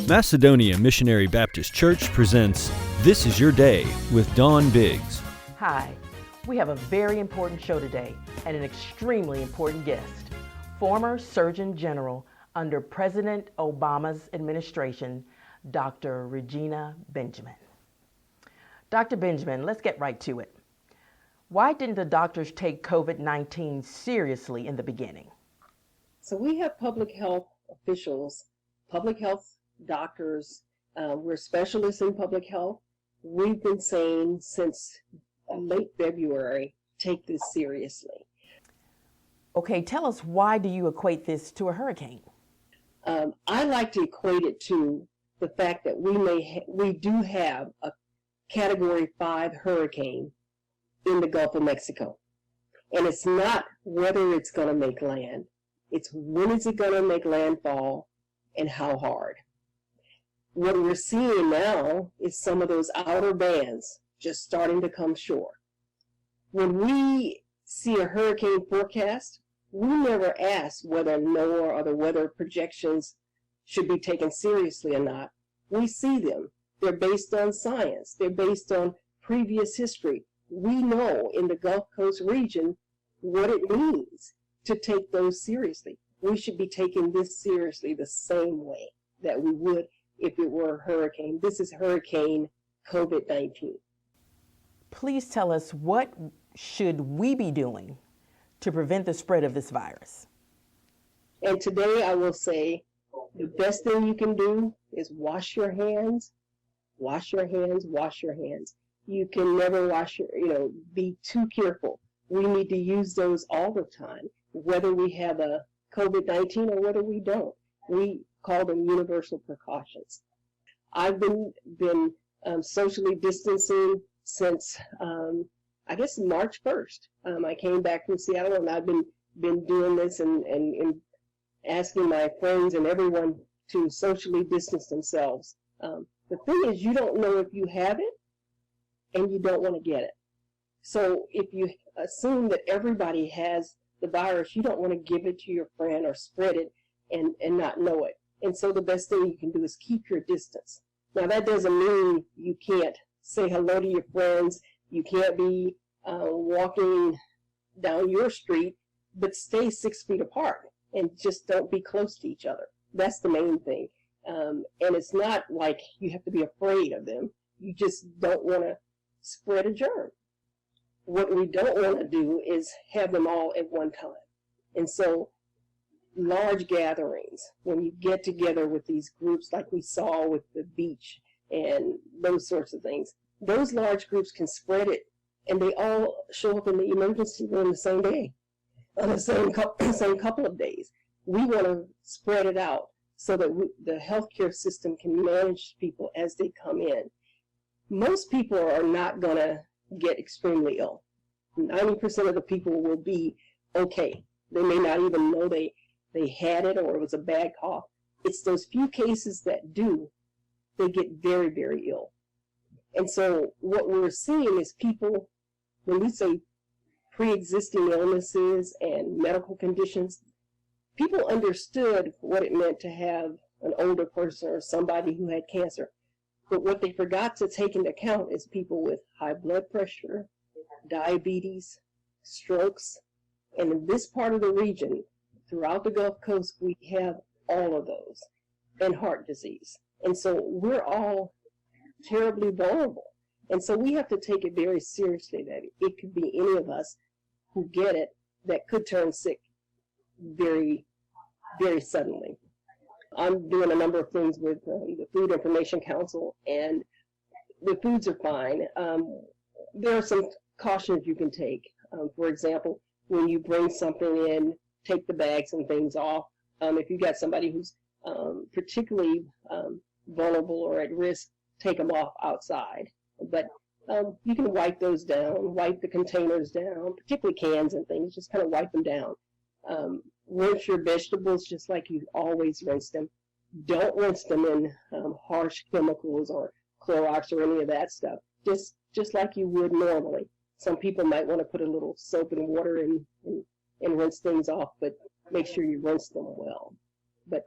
Macedonia Missionary Baptist Church presents This Is Your Day with Dawne Biggs. Hi, we have a very important show today and an extremely important guest, former Surgeon General under President Obama's administration, Dr. Regina Benjamin. Dr. Benjamin, let's get right to it. Why didn't the doctors take COVID-19 seriously in the beginning? So we have public health officials, public health doctors, we're specialists in public health. We've been saying since late February, take this seriously. Okay, tell us, why do you equate this to a hurricane? I like to equate it to the fact that we do have a Category 5 hurricane in the Gulf of Mexico. And it's not whether it's going to make land, it's when is it going to make landfall and how hard. What we're seeing now is some of those outer bands just starting to come shore. When we see a hurricane forecast, we never ask whether NOAA or the weather projections should be taken seriously or not. We see them. They're based on science. They're based on previous history. We know in the Gulf Coast region what it means to take those seriously. We should be taking this seriously the same way that we would if it were a hurricane. This is Hurricane COVID-19. Please tell us, what should we be doing to prevent the spread of this virus? And today I will say the best thing you can do is wash your hands, wash your hands, wash your hands. You can never be too careful. We need to use those all the time, whether we have a COVID-19 or whether we don't. We call them universal precautions. I've been socially distancing since, I guess, March 1st. I came back from Seattle, and I've been doing this and asking my friends and everyone to socially distance themselves. The thing is, you don't know if you have it, and you don't want to get it. So if you assume that everybody has the virus, you don't want to give it to your friend or spread it and not know it. And so the best thing you can do is keep your distance. Now, that doesn't mean you can't say hello to your friends. You can't be walking down your street, but stay 6 feet apart and just don't be close to each other. That's the main thing. And it's not like you have to be afraid of them. You just don't want to spread a germ. What we don't want to do is have them all at one time. And so large gatherings, when you get together with these groups like we saw with the beach and those sorts of things, those large groups can spread it, and they all show up in the emergency room the same day, on the same couple of days. We want to spread it out so that the healthcare system can manage people as they come in. Most people are not going to get extremely ill. 90% of the people will be okay. They may not even know they had it or it was a bad cough. It's those few cases that do, they get very, very ill. And so what we're seeing is people, when we say pre-existing illnesses and medical conditions, people understood what it meant to have an older person or somebody who had cancer. But what they forgot to take into account is people with high blood pressure, diabetes, strokes, and in this part of the region, throughout the Gulf Coast, we have all of those, and heart disease. And so we're all terribly vulnerable. And so we have to take it very seriously that it could be any of us who get it that could turn sick very, very suddenly. I'm doing a number of things with the Food Information Council, and the foods are fine. There are some cautions you can take. For example, when you bring something in, take the bags and things off. If you've got somebody who's particularly vulnerable or at risk, take them off outside. But you can wipe those down, wipe the containers down, particularly cans and things, just kind of wipe them down. Rinse your vegetables just like you always rinse them. Don't rinse them in harsh chemicals or Clorox or any of that stuff, just like you would normally. Some people might want to put a little soap and water in and rinse things off, but make sure you rinse them well. But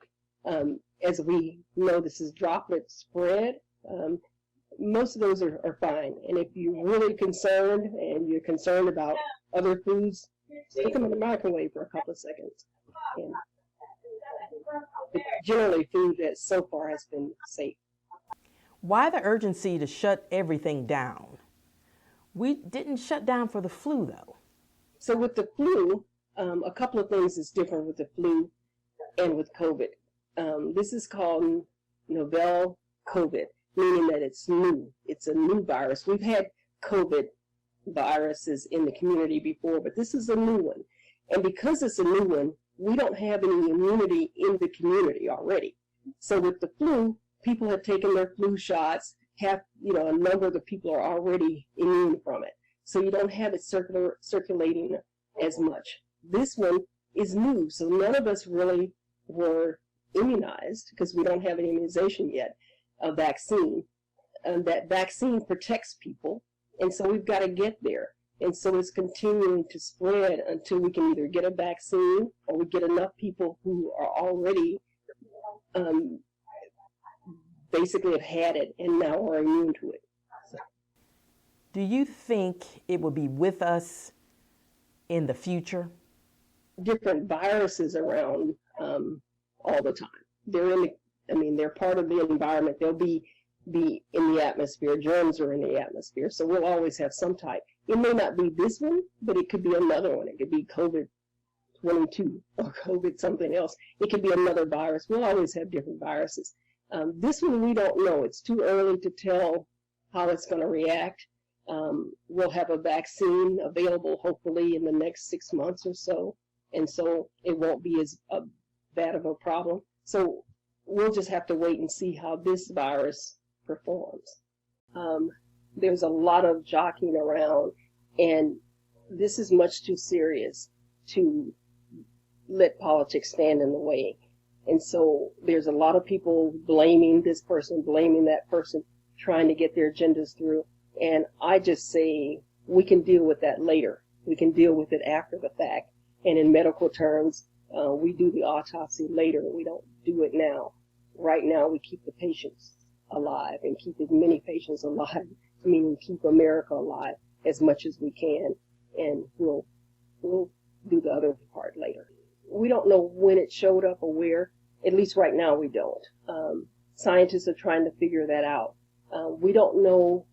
as we know, this is droplet spread. Most of those are fine. And if you're really concerned and you're concerned about other foods, stick them in the microwave for a couple of seconds. And it's generally food that so far has been safe. Why the urgency to shut everything down? We didn't shut down for the flu, though. So with the flu, a couple of things is different with the flu and with COVID. This is called novel COVID, meaning that it's new. It's a new virus. We've had COVID viruses in the community before, but this is a new one. And because it's a new one, we don't have any immunity in the community already. So with the flu, people have taken their flu shots. A number of the people are already immune from it. So you don't have it circulating as much. This one is new, so none of us really were immunized because we don't have an immunization yet, a vaccine. And that vaccine protects people, and so we've got to get there. And so it's continuing to spread until we can either get a vaccine or we get enough people who are already basically have had it and now are immune to it. So. Do you think it will be with us in the future? Different viruses around all the time. They're part of the environment. They'll be in the atmosphere. Germs are in the atmosphere, so we'll always have some type. It may not be this one, but it could be another one. It could be COVID-22 or COVID something else. It could be another virus. We'll always have different viruses. This one we don't know. It's too early to tell how it's going to react. We'll have a vaccine available hopefully in the next 6 months or so, and so it won't be as bad of a problem. So we'll just have to wait and see how this virus performs. There's a lot of jockeying around, and this is much too serious to let politics stand in the way. And so there's a lot of people blaming this person, blaming that person, trying to get their agendas through. And I just say we can deal with that later. We can deal with it after the fact. And in medical terms, we do the autopsy later. We don't do it now. Right now, we keep the patients alive and keep as many patients alive, meaning keep America alive as much as we can. And we'll do the other part later. We don't know when it showed up or where. At least right now, we don't. Scientists are trying to figure that out. We don't know.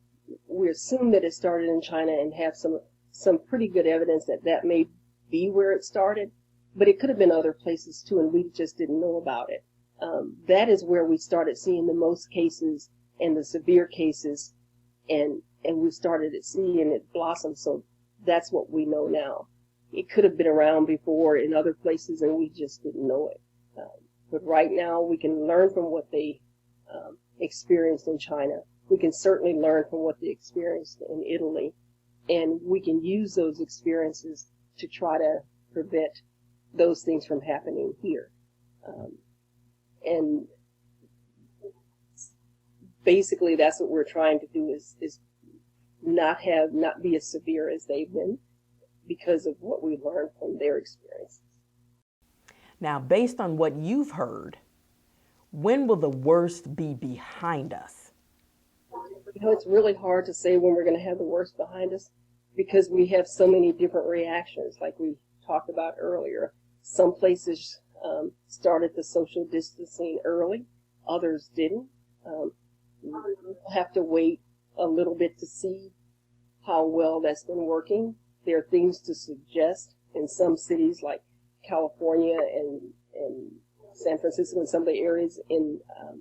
We assume that it started in China and have some pretty good evidence that may be where it started, but it could have been other places too, and we just didn't know about it. That is where we started seeing the most cases and the severe cases, and we started seeing it blossom. So that's what we know now. It could have been around before in other places, and we just didn't know it. But right now, we can learn from what they experienced in China. We can certainly learn from what they experienced in Italy, and we can use those experiences to try to prevent those things from happening here. And basically, that's what we're trying to do is not be as severe as they've been because of what we learned from their experiences. Now, based on what you've heard, when will the worst be behind us? It's really hard to say when we're going to have the worst behind us because we have so many different reactions, like we talked about earlier. Some places started the social distancing early, others didn't. We'll have to wait a little bit to see how well that's been working. There are things to suggest in some cities like California and San Francisco and some of the areas in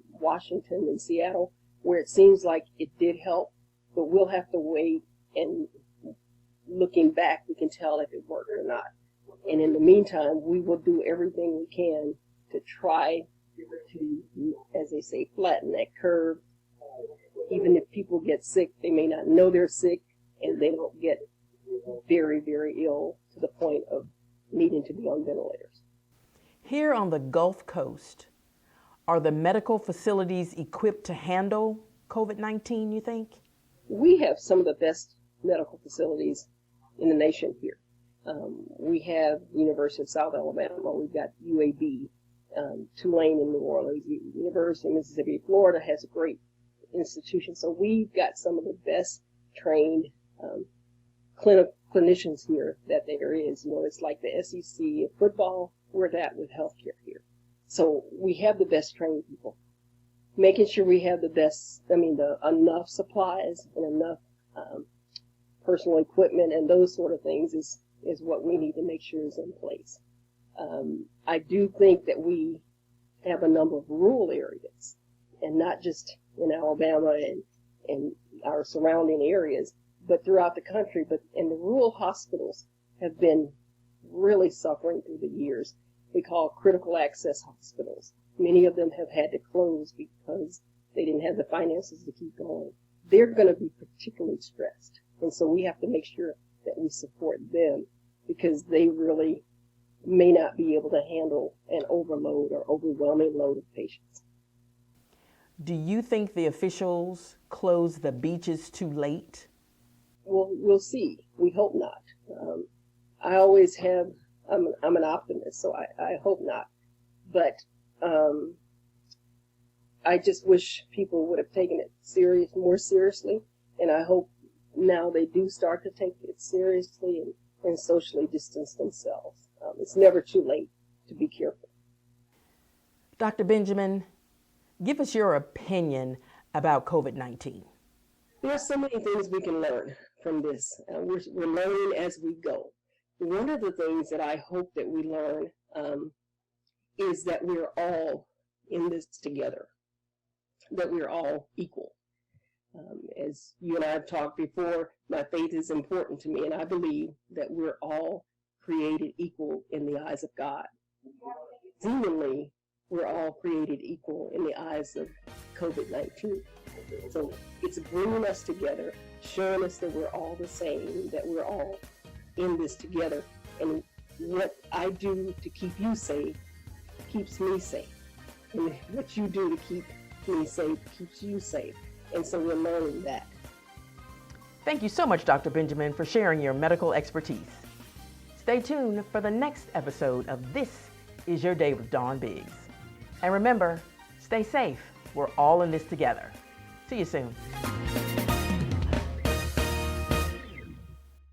Washington and Seattle where it seems like it did help, but we'll have to wait, and looking back we can tell if it worked or not. And in the meantime, we will do everything we can to try to, as they say, flatten that curve. Even if people get sick, they may not know they're sick, and they don't get very, very ill to the point of needing to be on ventilators. Here on the Gulf Coast, are the medical facilities equipped to handle COVID-19, you think? We have some of the best medical facilities in the nation here. We have the University of South Alabama, we've got UAB, Tulane in New Orleans, University of Mississippi, Florida has a great institution. So we've got some of the best trained clinicians here that there is. It's like the SEC of football. We're that with healthcare here. So we have the best trained people. Making sure we have enough supplies and enough personal equipment and those sort of things is what we need to make sure is in place. I do think that we have a number of rural areas, and not just in Alabama and our surrounding areas, but throughout the country. And the rural hospitals have been really suffering through the years. We call critical access hospitals. Many of them have had to close because they didn't have the finances to keep going. They're going to be particularly stressed. And so we have to make sure that we support them, because they really may not be able to handle an overload or overwhelming load of patients. Do you think the officials closed the beaches too late? Well, we'll see. We hope not. I always have, I'm an optimist, so I hope not. But I just wish people would have taken it more seriously, and I hope now they do start to take it seriously and socially distance themselves. It's never too late to be careful. Dr. Benjamin, give us your opinion about COVID-19. There's so many things we can learn from this. We're learning as we go. One of the things that I hope that we learn is that we're all in this together, that we're all equal. As you and I have talked before, my faith is important to me, and I believe that we're all created equal in the eyes of God. Seemingly, we're all created equal in the eyes of COVID-19. So it's bringing us together, showing us that we're all the same, that we're all in this together. And what I do to keep you safe keeps me safe. And what you do to keep me safe keeps you safe. And so we're learning that. Thank you so much, Dr. Benjamin, for sharing your medical expertise. Stay tuned for the next episode of This Is Your Day with Dawne Biggs. And remember, stay safe. We're all in this together. See you soon.